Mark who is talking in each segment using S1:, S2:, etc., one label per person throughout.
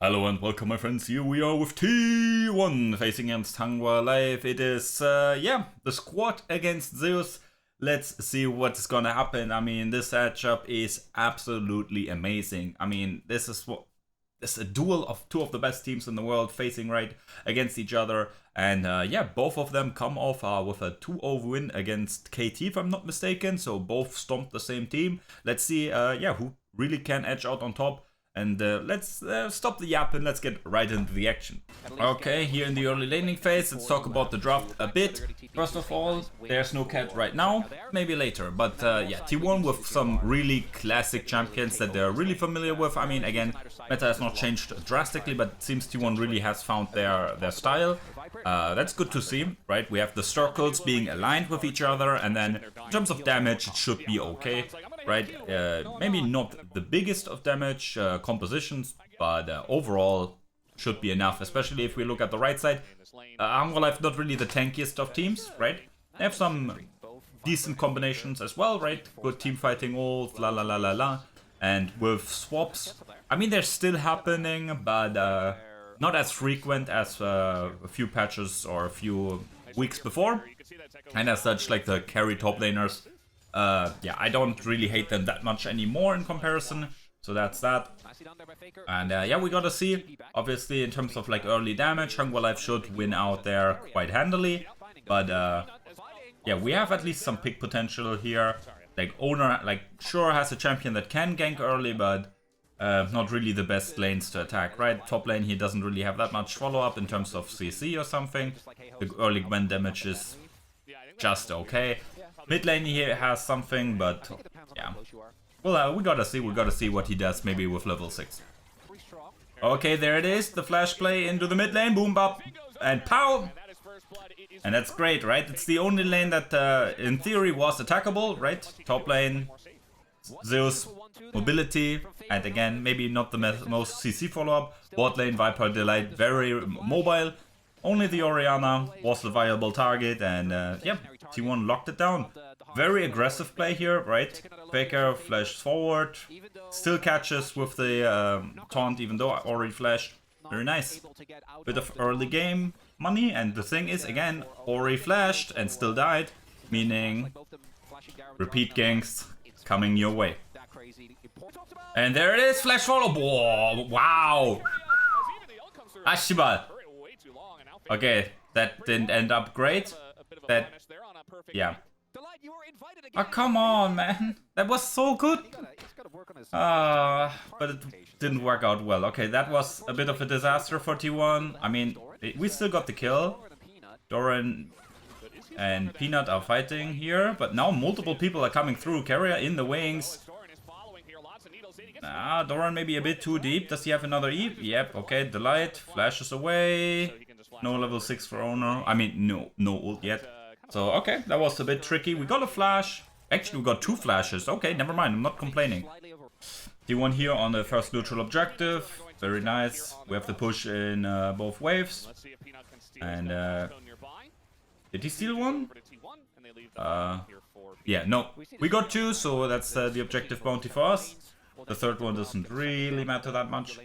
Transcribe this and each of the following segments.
S1: Hello and welcome my friends, here we are with T1 facing against HANWHA live. It is, the squad against Zeus. Let's see what's gonna happen. I mean, this matchup is absolutely amazing. I mean, this is a duel of two of the best teams in the world facing right against each other. And both of them come off with a 2-0 win against KT, if I'm not mistaken. So both stomped the same team. Let's see, who really can edge out on top. And let's stop the yapping, let's get right into the action. Okay, here in the early laning phase, let's talk about the draft a bit. First of all, there's no cat right now, maybe later. But T1 with some really classic champions that they're really familiar with. I mean, again, meta has not changed drastically, but it seems T1 really has found their style. That's good to see, right? We have the circles being aligned with each other, and then in terms of damage, it should be okay, right? Maybe not the biggest of damage compositions, but overall should be enough, especially if we look at the right side. HANWHA not really the tankiest of teams, right? They have some decent combinations as well, right? Good team fighting ult, la la la la la. And with swaps, I mean, they're still happening, but not as frequent as a few patches or a few weeks before. And as such, like the carry top laners, I don't really hate them that much anymore in comparison. So that's that. And we gotta see. Obviously, in terms of like early damage, HANWHA should win out there quite handily. But we have at least some pick potential here. Like Owner, sure has a champion that can gank early, but not really the best lanes to attack, right? Top lane, he doesn't really have that much follow-up in terms of CC or something. The early Gwen damage is just okay. Mid lane he has something, but yeah. Well, we gotta see what he does maybe with level 6. Okay, there it is, the flash play into the mid lane, boom bop, and pow! And that's great, right? It's the only lane that in theory was attackable, right? Top lane, Zeus, mobility, and again, maybe not the most CC follow-up. Bot lane, Viper Delight, very mobile. Only the Orianna was the viable target, and T1 locked it down. Very aggressive play here, right? Faker flashed forward, still catches with the taunt, even though I already flashed. Very nice. Bit of early game money, and the thing is, again, Ori flashed and still died, meaning repeat ganks coming your way. And there it is, flash follow. Whoa, wow! Ashibal. Okay, that didn't end up great. Oh, come on, man. That was so good. But it didn't work out well. Okay, that was a bit of a disaster for T1. I mean, we still got the kill. Doran and Peanut are fighting here, but now multiple people are coming through. Keria in the wings. Doran maybe a bit too deep. Does he have another E? Yep, okay, Delight flashes away. No level 6 for Owner. I mean, no ult yet. So, okay, that was a bit tricky. We got a flash. Actually, we got 2 flashes. Okay, never mind, I'm not complaining. T1 here on the first neutral objective. Very nice. We have the push in both waves. And, did he steal one? No. We got 2, so that's the objective bounty for us. The third one doesn't really matter that much.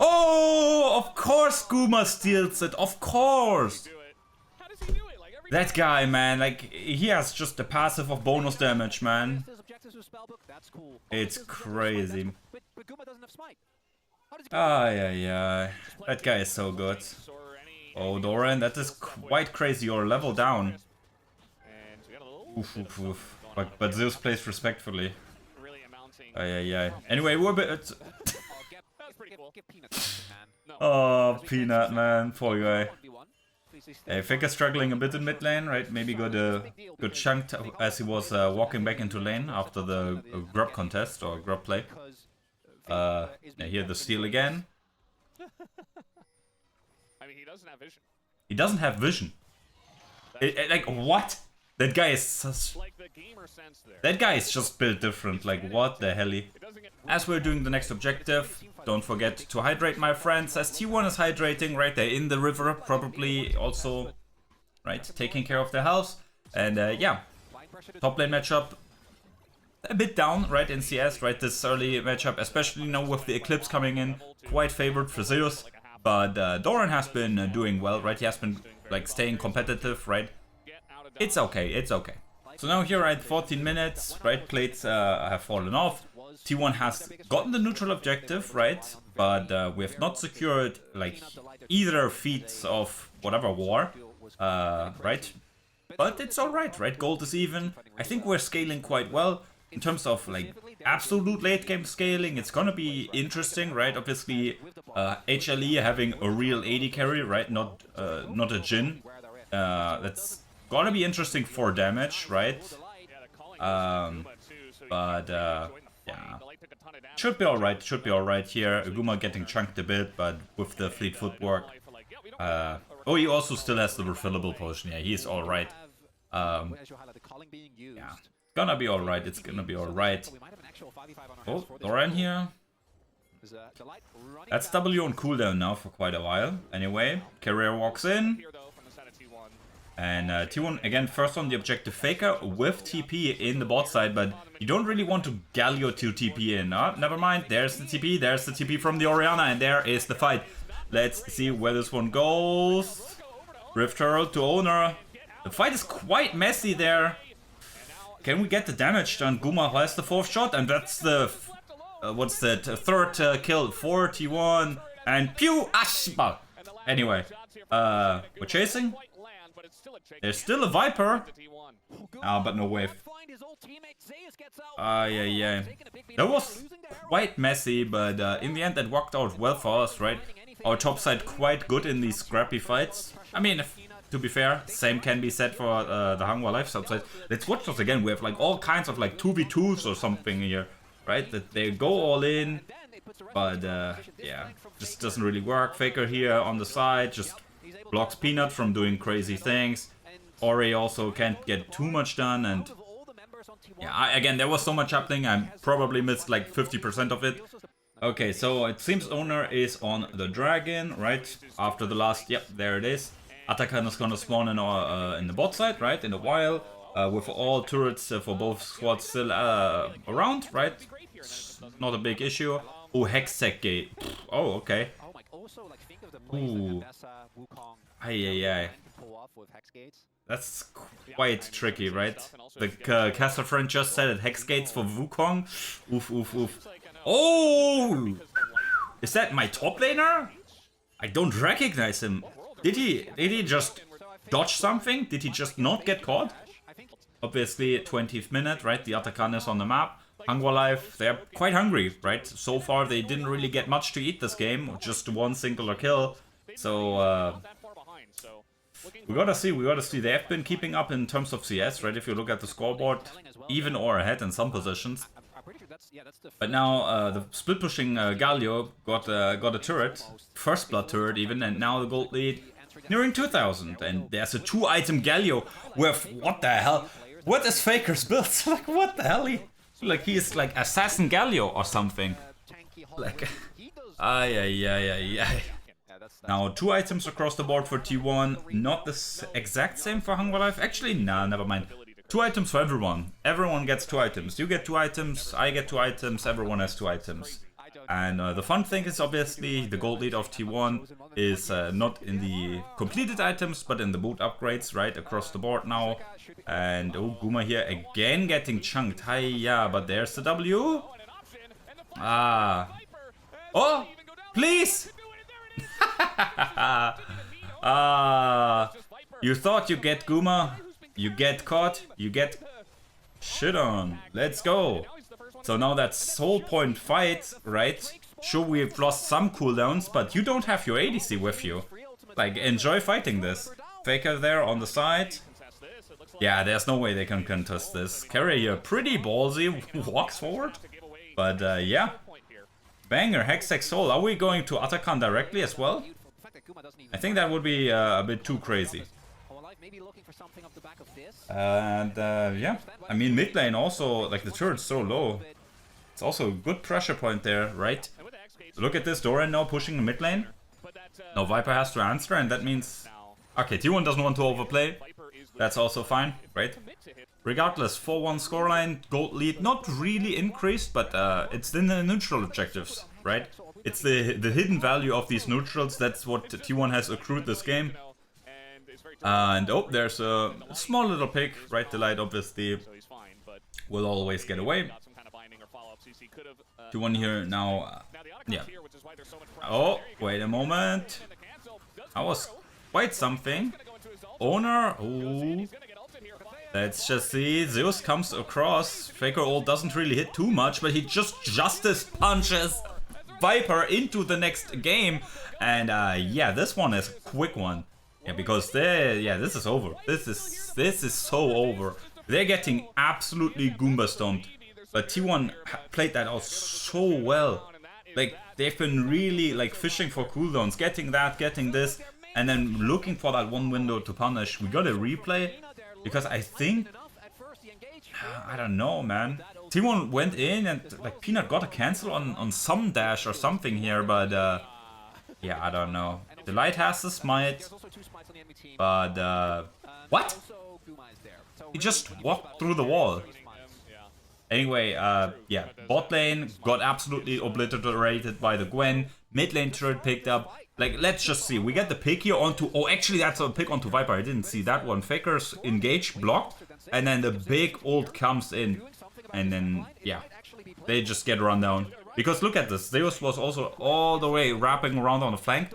S1: Oh, of course Guma steals it. Of course. That guy, man, he has just a passive of bonus damage, man. It's crazy. That guy is so good. Oh, Doran, that is quite crazy. You're level down. Oof, oof, oof. But Zeus plays respectfully. Anyway, we're a bit... Oh, Peanut, man. Poor guy. Hey, Faker struggling a bit in mid lane, right? Maybe got a good chunk as he was walking back into lane after the grub contest or grub play. Here the steal again.
S2: I mean, he doesn't have vision.
S1: He doesn't have vision. What? That guy is that guy is just built different. Like, what the hell? As we're doing the next objective, don't forget to hydrate, my friends. As T1 is hydrating, right, they're in the river, probably also, right, taking care of their health. And top lane matchup. a bit down, right, in CS, right, this early matchup, especially now with the Eclipse coming in, quite favored for Zeus. But Doran has been doing well, right, he has been, like, staying competitive, right. It's okay, it's okay. So now here at 14 minutes, right, plates have fallen off. T1 has gotten the neutral objective, right, but we have not secured, like, either feats of whatever war, right. But it's alright, right? Gold is even. I think we're scaling quite well. In terms of, like, absolute late game scaling, it's gonna be interesting, right? Obviously, HLE having a real AD carry, right? Not a Jhin. That's gonna be interesting for damage, right? Yeah. Should be alright here. Guma getting chunked a bit, but with the fleet footwork. Oh, he also still has the refillable potion. Yeah, he's alright. Yeah, gonna be alright. It's gonna be alright. Oh, Doran here. That's W on cooldown now for quite a while. Anyway, Keria walks in. And T1 again first on the objective. Faker with TP in the bot side, but you don't really want to Galio to TP in. Never mind. There's the TP from the Orianna, and there is the fight. Let's see where this one goes. Rift Herald to owner. The fight is quite messy there. Can we get the damage done? Guma has the 4th shot, and that's the what's that? 3rd kill for T1 and pew ashba. Anyway, we're chasing. There's still a Viper. But no wave. Yeah. That was quite messy, but in the end that worked out well for us, right? Our top side quite good in these scrappy fights. I mean, to be fair, same can be said for the HANWHA live sub side. Let's watch this again. We have like all kinds of like 2v2s or something here, right? That they go all in, but yeah, just doesn't really work. Faker here on the side just blocks Peanut from doing crazy things. Ori also can't get too much done, and yeah, again, there was so much happening, I probably missed like 50% of it. Okay, so it seems owner is on the dragon, right? After the last, yep, there it is. Atakan is gonna spawn in the bot side, right? In a while, with all turrets for both squads still around, right? It's not a big issue. Oh, HLE. Oh, okay. Ooh. Ay. That's quite tricky, right? The caster friend just said it. Hex gates for Wukong. Oof. Oh! Is that my top laner? I don't recognize him. Did he just dodge something? Did he just not get caught? Obviously, 20th minute, right? The Atakan is on the map. HANWHA Live, they're quite hungry, right? So far, they didn't really get much to eat this game. Just one singular kill. So, we gotta see. They have been keeping up in terms of CS, right? If you look at the scoreboard, even or ahead in some positions. But now the split pushing Galio got a turret, first blood turret even, and now the gold lead nearing 2000. And there's a 2-item Galio with what the hell? What is Faker's build? Like what the hell? He is like Assassin Galio or something. Like ay. Now 2 items across the board for T1, not the exact same for HANWHA Live. Actually, nah, never mind. 2 items for everyone. Everyone gets 2 items. You get 2 items, I get 2 items, everyone has 2 items. And the fun thing is obviously the gold lead of T1 is not in the completed items, but in the boot upgrades, right, across the board now. And oh, Guma here again getting chunked. Hi, yeah, but there's the W. Oh, please! You thought you get Guma, you get caught, you get shit on. Let's go. So now that soul point fight, right? Sure, we've lost some cooldowns, but you don't have your ADC with you. Like, enjoy fighting this. Faker there on the side. Yeah, there's no way they can contest this. Keria here, pretty ballsy, walks forward. But yeah. Banger, Hextech Soul. Are we going to Atakan directly as well? I think that would be a bit too crazy. And yeah, I mean mid lane also, like the turret's so low. It's also a good pressure point there, right? Look at this, Doran now pushing the mid lane. Now Viper has to answer, and that means... Okay, T1 doesn't want to overplay. That's also fine, right? Regardless, 4-1 scoreline, gold lead, not really increased, but it's in the neutral objectives, right? It's the hidden value of these neutrals, that's what T1 has accrued this game. And oh, there's a small little pick, right? The light obviously will always get away. T1 here now, yeah. Oh, wait a moment. That was quite something. Owner, ooh. Let's just see. Zeus comes across. Faker ult doesn't really hit too much, but he just justice punches Viper into the next game. And yeah, this one is a quick one. Yeah, because this is over. This is so over. They're getting absolutely Goomba stomped. But T1 played that out so well. Like, they've been really like fishing for cooldowns, getting that, getting this, and then looking for that one window to punish. We got a replay, because I think, I don't know, man. T1 went in and like Peanut got a cancel on some dash or something here, but yeah, I don't know. The light has the smite, but what? He just walked through the wall. Anyway, yeah, bot lane got absolutely obliterated by the Gwen. Mid lane turret picked up. Like, let's just see. We get the pick here onto... Oh, actually, that's a pick onto Viper. I didn't see that one. Faker's engage, blocked. And then the big ult comes in. And then, yeah, they just get run down. Because look at this. Zeus was also all the way wrapping around on the flank.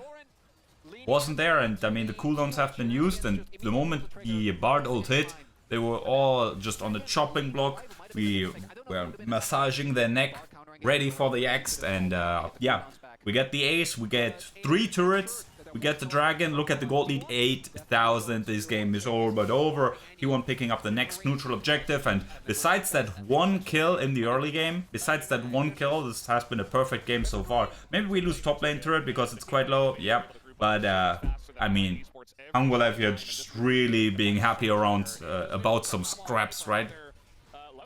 S1: Wasn't there. And, I mean, the cooldowns have been used. And the moment the Bard ult hit, they were all just on the chopping block. We were massaging their neck, ready for the X. And, yeah. We get the ace, we get 3 turrets, we get the dragon, look at the gold lead, 8,000, this game is all but over. T1 picking up the next neutral objective, and besides that one kill in the early game, this has been a perfect game so far. Maybe we lose top lane turret because it's quite low, yeah, but I mean, HANWHA here just really being happy around about some scraps, right?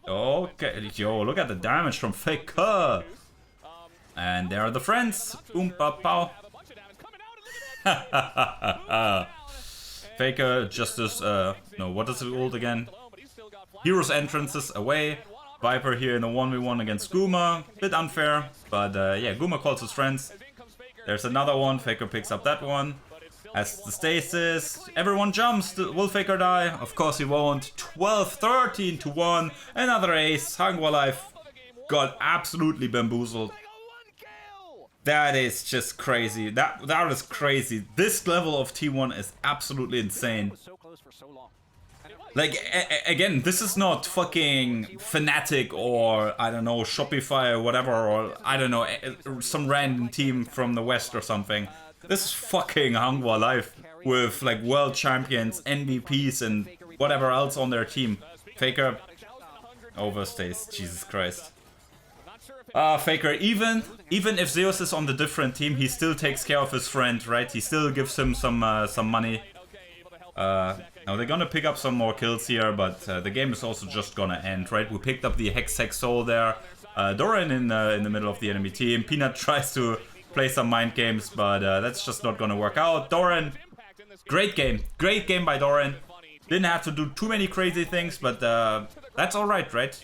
S1: Okay, yo, look at the damage from Faker. And there are the friends. Boom, pa, pow. Faker just as, no, what is it called again? Heroes entrances away. Viper here in a 1v1 against Guma. Bit unfair, but yeah, Guma calls his friends. There's another one. Faker picks up that one. As the stasis, everyone jumps. Will Faker die? Of course he won't. 12-13 to 1. Another ace. HANWHA life got absolutely bamboozled. That is just crazy. That is crazy. This level of T1 is absolutely insane. Like, again, this is not fucking Fnatic or, I don't know, Shopify or whatever, or, I don't know, some random team from the West or something. This is fucking HANWHA life with, like, world champions, MVPs, and whatever else on their team. Faker overstays, Jesus Christ. Faker, even if Zeus is on the different team, he still takes care of his friend, right? He still gives him some money. Now they're gonna pick up some more kills here, but the game is also just gonna end, right? We picked up the Hex Soul there. Doran in the middle of the enemy team. Peanut tries to play some mind games, but that's just not gonna work out. Doran, great game by Doran. Didn't have to do too many crazy things, but that's alright, right?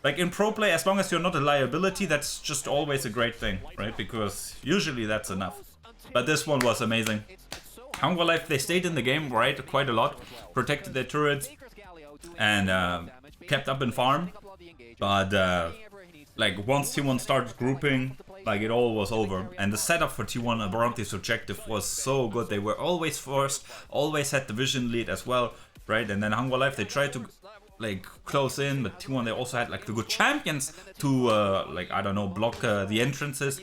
S1: Like, in pro play, as long as you're not a liability, that's just always a great thing, right? Because usually that's enough. But this one was amazing. HANWHA life, they stayed in the game, right? Quite a lot. Protected their turrets. And kept up in farm. But, like, once T1 started grouping, like, it all was over. And the setup for T1 around this objective was so good. They were always first, always had the vision lead as well, right? And then HANWHA life, they tried to... like, close in, but T1 they also had like the good champions to like, I don't know, block the entrances.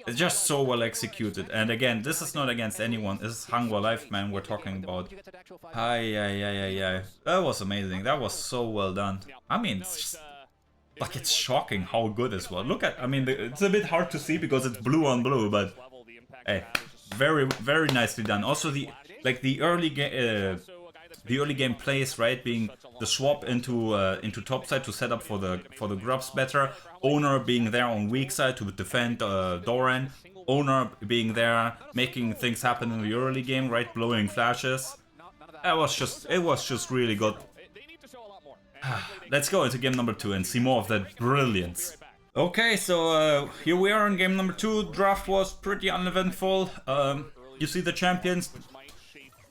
S1: It's just so well executed. And again, this is not against anyone. This is HANWHA life, man, we're talking about. That was amazing. That was so well done. I mean, it's just, like, it's shocking how good this was. Look at, I mean, it's a bit hard to see because it's blue on blue, but hey, very nicely done. Also the early game plays, right, being the swap into topside to set up for the grubs better. Owner being there on weak side to defend Doran. Owner being there, making things happen in the early game, right, blowing flashes. it was just really good. Let's go into game number 2 and see more of that brilliance. Okay, so here we are in game number 2. Draft was pretty uneventful. You see the champions.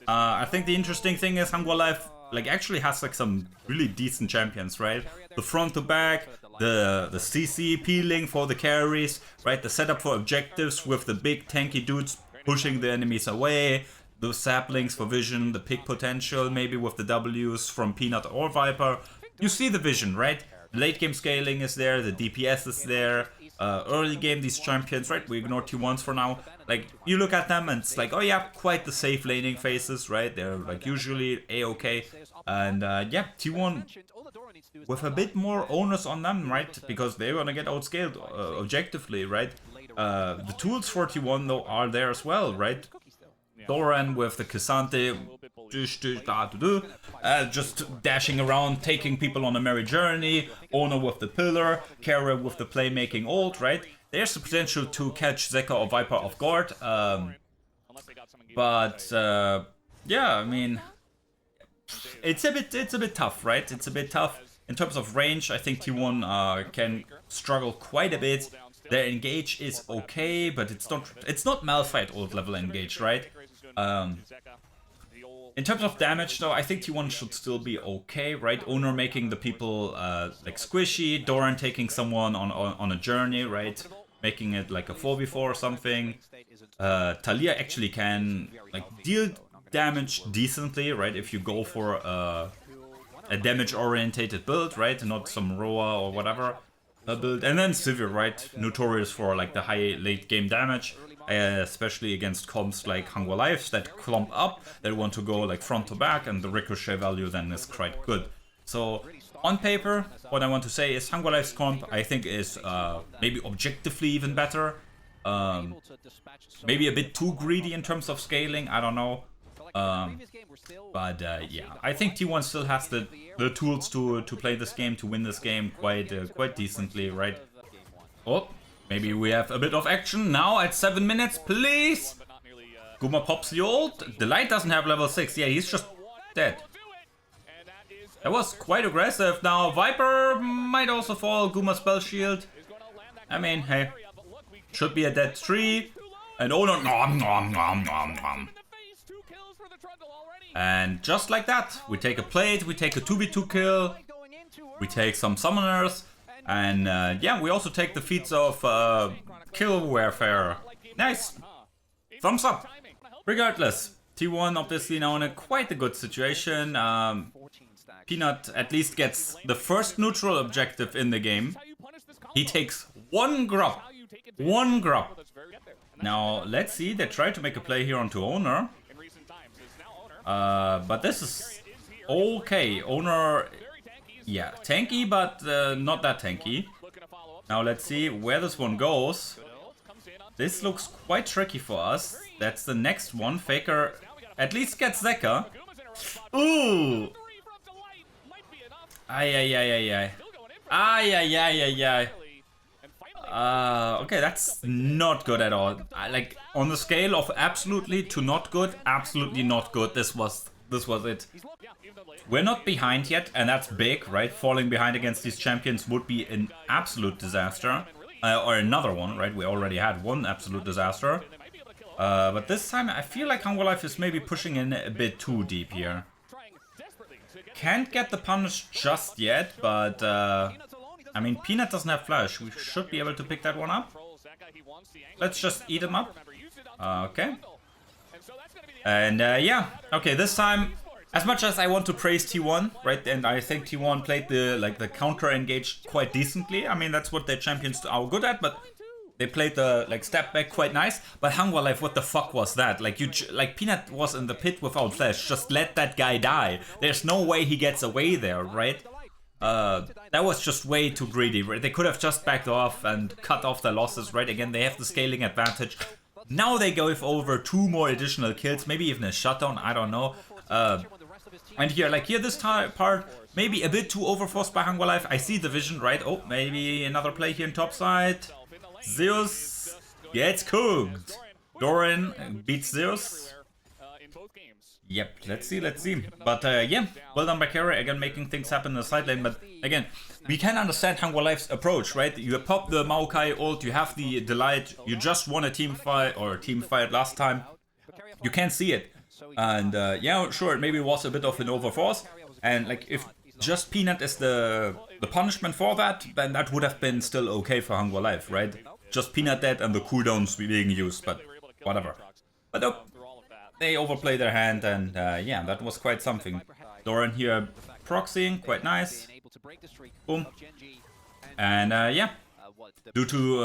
S1: I think the interesting thing is HANWHA Live like actually has like some really decent champions, right? The front to back, the CC peeling for the carries, right? The setup for objectives with the big tanky dudes pushing the enemies away, the saplings for vision, the pick potential, maybe with the Ws from Peanut or Viper. You see the vision, right? Late game scaling is there, the DPS is there. Early game, these champions, right? We ignore T1s for now. Like, you look at them and it's like, oh yeah, quite the safe laning phases, right? They're like usually A-okay. And yeah, T1 with a bit more onus on them, right? Because they're gonna get outscaled objectively, right? The tools for T1 though are there as well, right? Doran with the K'Sante, just dashing around, taking people on a merry journey. Owner with the pillar, Keria with the playmaking ult, right? There's the potential to catch Zeka or Viper off guard. But yeah, I mean, it's a bit tough, right? It's a bit tough in terms of range. I think T1 can struggle quite a bit. Their engage is okay, but it's not Malphite ult level engage, right? In terms of damage though, I think T1 should still be okay, right? Owner making the people like squishy, Doran taking someone on a journey, right? Making it like a 4v4 or something. Talia actually can like deal damage decently, right? If you go for a damage orientated build, right? Not some Roa or whatever build. And then Sivir, right? Notorious for like the high late game damage. Especially against comps like HANWHA Lives that clump up, that want to go like front to back, and the ricochet value then is quite good. So on paper, what I want to say is HANWHA Lives comp I think is maybe objectively even better. Maybe a bit too greedy in terms of scaling, I don't know. But yeah, I think T1 still has the tools to play this game, to win this game quite decently, right? Oh. Maybe we have a bit of action now at 7 minutes, please! Guma pops the ult. The light doesn't have level 6. Yeah, he's just dead. That was quite aggressive. Now Viper might also fall. Guma spell shield. I mean, hey. Should be a dead tree. And oh no, nom nom nom nom nom. And just like that, we take a plate, we take a 2v2 kill. We take some summoners. And yeah, we also take the feats of kill warfare. Nice. Thumbs up. Regardless, T1 obviously now in quite a good situation. Peanut at least gets the first neutral objective in the game. He takes one grub. One grub. Now, let's see. They try to make a play here onto Owner. But this is okay. Owner... yeah, tanky, but not that tanky. Now let's see where this one goes. This looks quite tricky for us. That's the next one. Faker at least gets Zeka. Ooh! Ay. Okay, that's not good at all. Like, on the scale of absolutely to not good, absolutely not good. This was it. We're not behind yet, and that's big, right? Falling behind against these champions would be an absolute disaster. Or another one, right? We already had one absolute disaster. But this time, I feel like HANWHA Life is maybe pushing in a bit too deep here. Can't get the punish just yet, but... I mean, Peanut doesn't have flash. We should be able to pick that one up. Let's just eat him up. Okay. And yeah, okay, this time, as much as I want to praise T1, right, and I think T1 played the counter engage quite decently. I mean, that's what their champions are good at, but they played the step back quite nice. But HANWHA Life, what the fuck was that? Like Peanut was in the pit without flash. Just let that guy die. There's no way he gets away there, right? That was just way too greedy, right? They could have just backed off and cut off their losses, right? Again, they have the scaling advantage. Now they go over 2 more additional kills, maybe even a shutdown, I don't know. And here, this part, maybe a bit too overforced by HANWHA Life. I see the vision, right? Oh, maybe another play here in topside. Zeus gets cooked. Doran beats Zeus. Yep, let's see. But yeah, well done by Keria, again making things happen in the side lane. But again, we can understand HANWHA Life's approach, right? You pop the Maokai ult, you have the Delight, you just won a team fight last time. You can't see it. And yeah, sure, it maybe was a bit of an overforce. And like if just Peanut is the punishment for that, then that would have been still okay for HANWHA Life, right? Just Peanut dead and the cooldowns being used, but whatever. But nope, they overplay their hand, and yeah, that was quite something. Doran here proxying, quite nice. Boom. And yeah, due to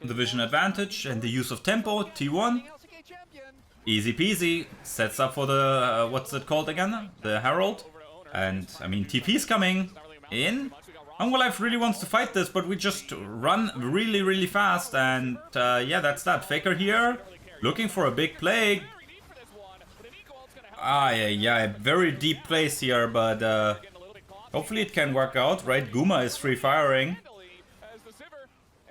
S1: the vision advantage and the use of tempo, T1, easy peasy, sets up for the, what's it called again? The Herald. And I mean, TP's coming in. HANWHA Life really wants to fight this, but we just run really fast, and yeah, that's that. Faker here, looking for a big play. Yeah, very deep place here, but hopefully it can work out, right? Guma is free firing.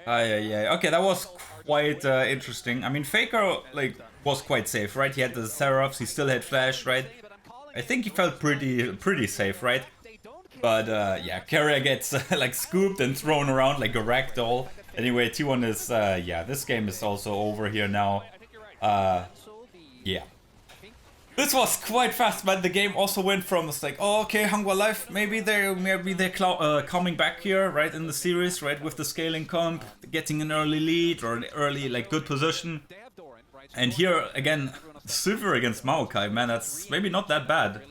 S1: Yeah. Okay, that was quite interesting. I mean, Faker like was quite safe, right? He had the Seraphs, he still had flash, right? I think he felt pretty safe, right? But yeah, Keria gets like scooped and thrown around like a ragdoll. Anyway, T1 is yeah, this game is also over here now. Yeah. This was quite fast, but the game also went from it's like, oh, okay, HANWHA Life, maybe they're coming back here, right, in the series, right, with the scaling comp, getting an early lead or an early like good position. And here again, Sivir against Maokai, man, that's maybe not that bad.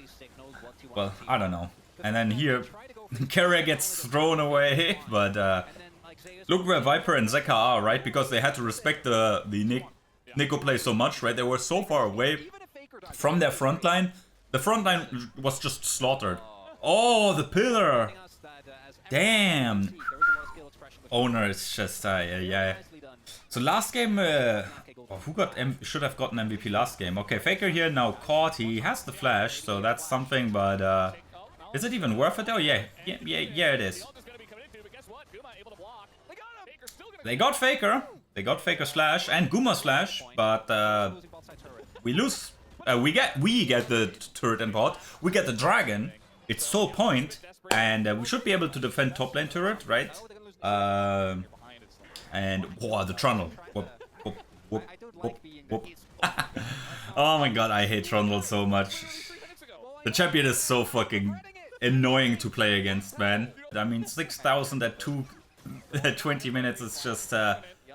S1: Well, I don't know. And then here, Keria gets thrown away, but look where Viper and Zeka are, right, because they had to respect the Neeko play so much, right, they were so far away from their front line. The front line was just slaughtered. Oh, the pillar! Damn! Owner is just, yeah. So last game, who should have gotten MVP last game? Okay, Faker here now caught. He has the flash, so that's something, but is it even worth it though? Yeah, it is. They got Faker. They got Faker slash and Guma slash, but we lose. We get the turret and bot. We get the dragon. It's soul point, and we should be able to defend top lane turret, right? And wow, the Trundle. Whoop. Oh my god, I hate Trundle so much. The champion is so fucking annoying to play against, man. I mean, 6,000 at 20 minutes is just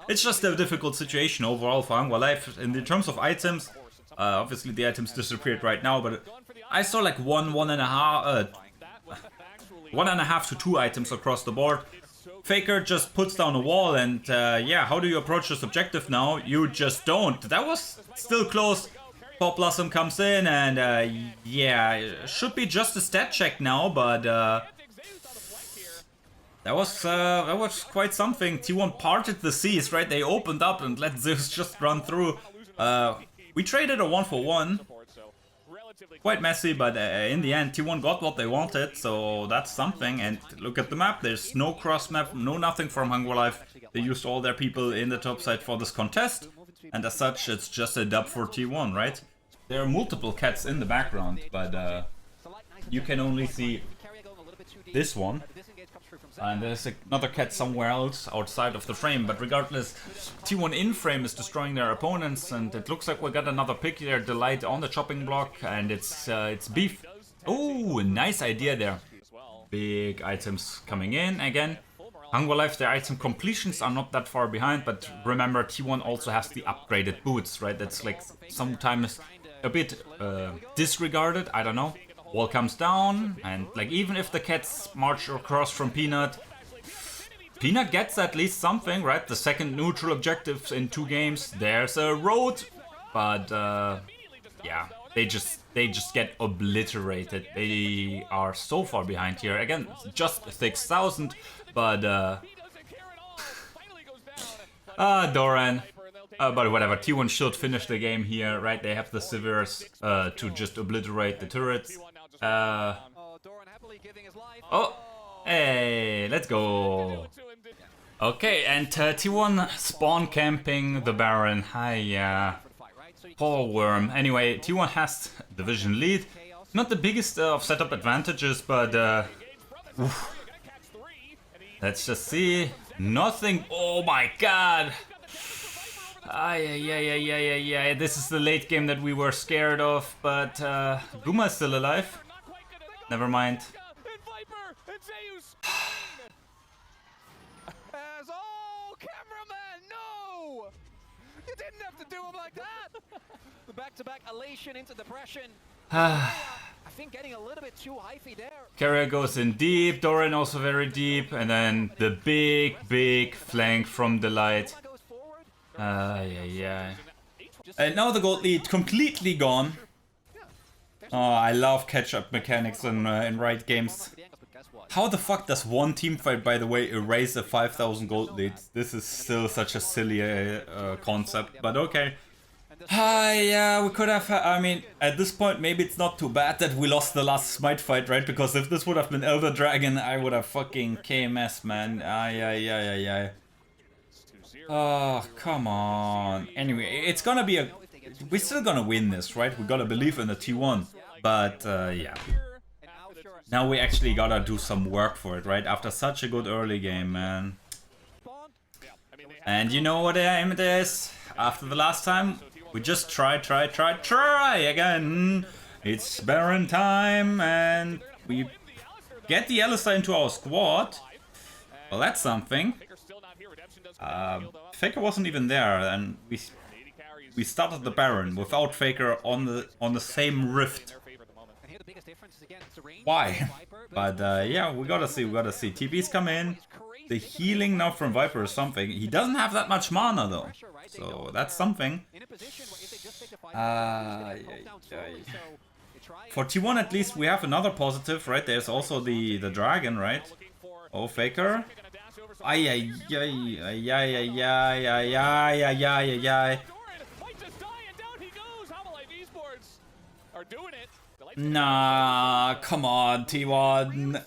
S1: it's just a difficult situation overall for HANWHA Life. In terms of items, obviously the items disappeared right now, but I saw like one and a half to 2 items across the board. Faker just puts down a wall, and yeah, how do you approach this objective now? You just don't. That was still close. Pop Blossom comes in, and yeah, should be just a stat check now, but that was quite something. T1 parted the seas, right? They opened up and let Zeus just run through. We traded a 1-for-1. Quite messy, but in the end, T1 got what they wanted, so that's something. And look at the map, there's no cross map, no nothing from HANWHA Life. They used all their people in the top side for this contest, and as such, it's just a dub for T1, right? There are multiple cats in the background, but you can only see this one. And there's another cat somewhere else outside of the frame, but regardless, T1 in frame is destroying their opponents, and it looks like we got another pick there, Delight on the chopping block, and it's beef. Oh, nice idea there. Big items coming in again. HANWHA Life, their item completions are not that far behind, but remember T1 also has the upgraded boots, right? That's like sometimes a bit disregarded, I don't know. Wall comes down, and like even if the cats march across from Peanut, Peanut gets at least something, right? The second neutral objectives in 2 games. There's a road, but yeah, they just get obliterated. They are so far behind here. Again, just 6,000, but Doran. But whatever, T1 should finish the game here, right? They have the Sivirs to just obliterate the turrets. Oh, hey, let's go. Okay, and T1 spawn camping the Baron. Hiya. Poor Worm. Anyway, T1 has division lead. Not the biggest of setup advantages, but let's just see. Nothing. Oh my god. Yeah. This is the late game that we were scared of, but Guma is still alive. Never mind.
S2: You didn't have to do him like that. The back-to-back elation into depression.
S1: I
S2: think getting a little bit too hyphy there.
S1: Keria goes in deep, Doran also very deep, and then the big flank from the light. Yeah. And now the gold lead completely gone. Oh, I love catch-up mechanics in right games. How the fuck does one team fight, by the way, erase a 5,000 gold lead? This is still such a silly concept, but okay. Yeah, we could have, I mean, at this point, maybe it's not too bad that we lost the last Smite fight, right? Because if this would have been Elder Dragon, I would have fucking KMS, man. Yeah. Oh, come on. Anyway, it's gonna be a... We're still gonna win this, right? We gotta believe in the T1. But, yeah. Now we actually gotta do some work for it, right? After such a good early game, man. And you know what the aim it is? After the last time, we just try again. It's Baron time, and we get the Alistair into our squad. Well, that's something. Faker wasn't even there, and we started the Baron without Faker on the same rift. Why? But yeah, we gotta see. TP's come in. The healing now from Viper is something. He doesn't have that much mana though, so that's something. For T1 at least we have another positive, right? There's also the dragon, right? Oh, Faker. Ay. Nah, come on, T1.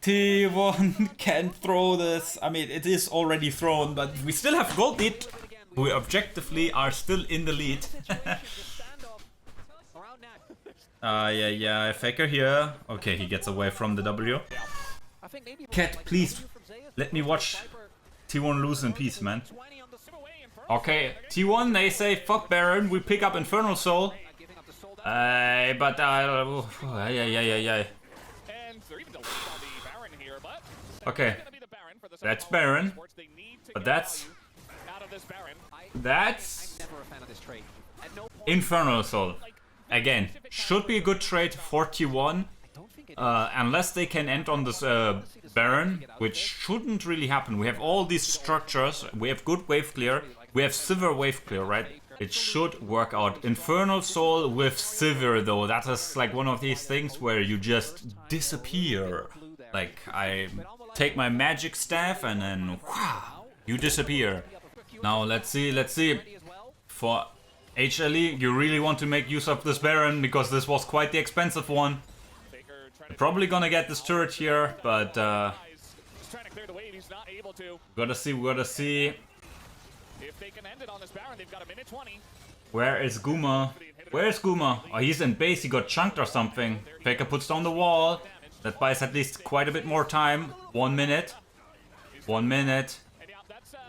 S1: T1 can't throw this. I mean, it is already thrown, but we still have gold lead. We objectively are still in the lead. Yeah, Faker here. Okay, he gets away from the W. Cat, please, let me watch T1 lose in peace, man. Okay, T1, they say, fuck Baron, we pick up Infernal Soul. But yeah. Okay, that's Baron, but that's Infernal Soul. Again, should be a good trade for T1, unless they can end on this Baron, which shouldn't really happen. We have all these structures, we have good wave clear, we have Sivir wave clear, right? It should work out. Infernal Soul with Sivir though, that is like one of these things where you just disappear. Like, I take my magic staff and then wow, you disappear. Now let's see. For HLE, you really want to make use of this Baron because this was quite the expensive one. You're probably gonna get this turret here, but gotta see. If they can end it on this Baron, they've got a minute 20. Where is Guma? Where's Guma? Oh, he's in base, he got chunked or something. Faker puts down the wall. That buys at least quite a bit more time. 1 minute. 1 minute.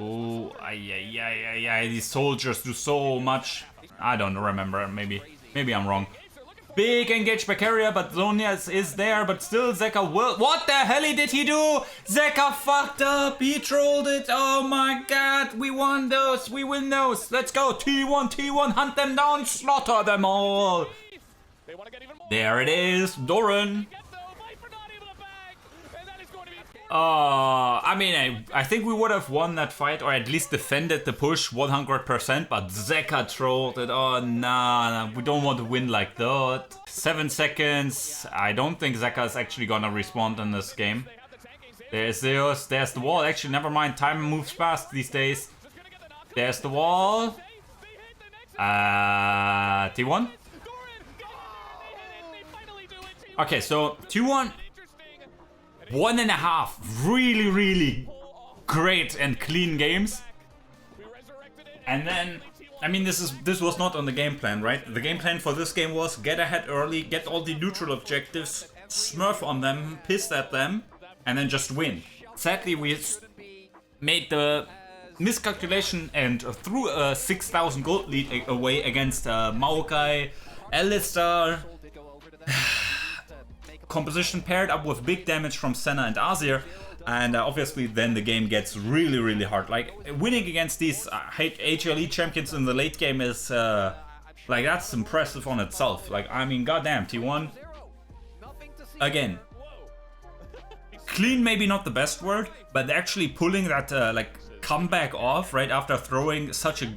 S1: Oh, yeah. These soldiers do so much. I don't remember. Maybe I'm wrong. Big engage by Keria, but Zonia is there, but still Zeka will... What the hell did he do? Zeka fucked up, he trolled it, oh my god, we won those, we win those, let's go, T1, hunt them down, slaughter them all. There it is, Doran. I mean, I think we would have won that fight, or at least defended the push 100%, but Zeka trolled it. Oh, nah, we don't want to win like that. 7 seconds. I don't think Zeka is actually gonna respond in this game. There's Zeus, there's the wall. Actually, never mind, time moves fast these days. There's the wall. T1? Okay, so T1... 1.5 really great and clean games, and then I mean, this was not on the game plan, right? The game plan for this game was get ahead early, get all the neutral objectives, smurf on them, pissed at them, and then just win. Sadly, we made the miscalculation and threw a 6,000 gold lead away against Maokai, Alistar. Composition paired up with big damage from Senna and Azir, and obviously then the game gets really, really hard. Like, winning against these HLE champions in the late game is like, that's impressive on itself. Like, I mean, goddamn, T1 again, clean, maybe not the best word, but actually pulling that like comeback off right after throwing such a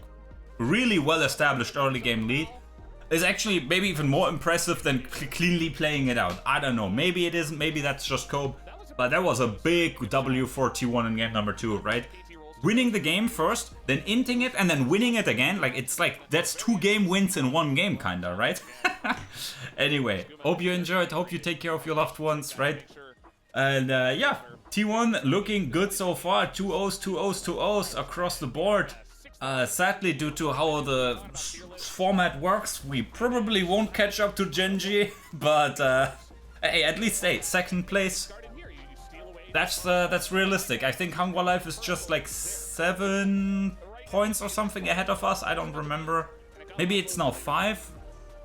S1: really well established early game lead is actually maybe even more impressive than cleanly playing it out. I don't know, maybe it isn't, maybe that's just cope, but that was a big W for T1 in game number 2, right? Winning the game first, then inting it, and then winning it again, like, it's like, that's 2 game wins in 1 game, kinda, right? Anyway, hope you enjoyed, hope you take care of your loved ones, right? And yeah, T1 looking good so far, 2-0s, 2-0s, 2-0s across the board. Sadly, due to how the format works, we probably won't catch up to Genji, but hey, at least, hey, 2nd place. That's realistic. I think HANWHA Life is just like 7 points or something ahead of us. I don't remember. Maybe it's now 5.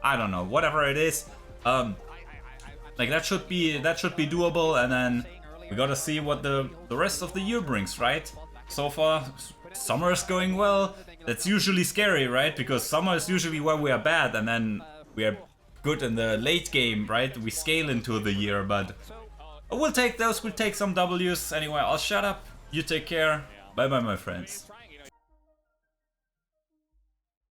S1: I don't know. Whatever it is, like that should be doable. And then we gotta see what the rest of the year brings, right? So far, summer is going well. That's usually scary, right? Because summer is usually where we are bad, and then we are good in the late game, right? We scale into the year, but we'll take those, we'll take some W's. Anyway, I'll shut up. You take care. Bye bye, my friends.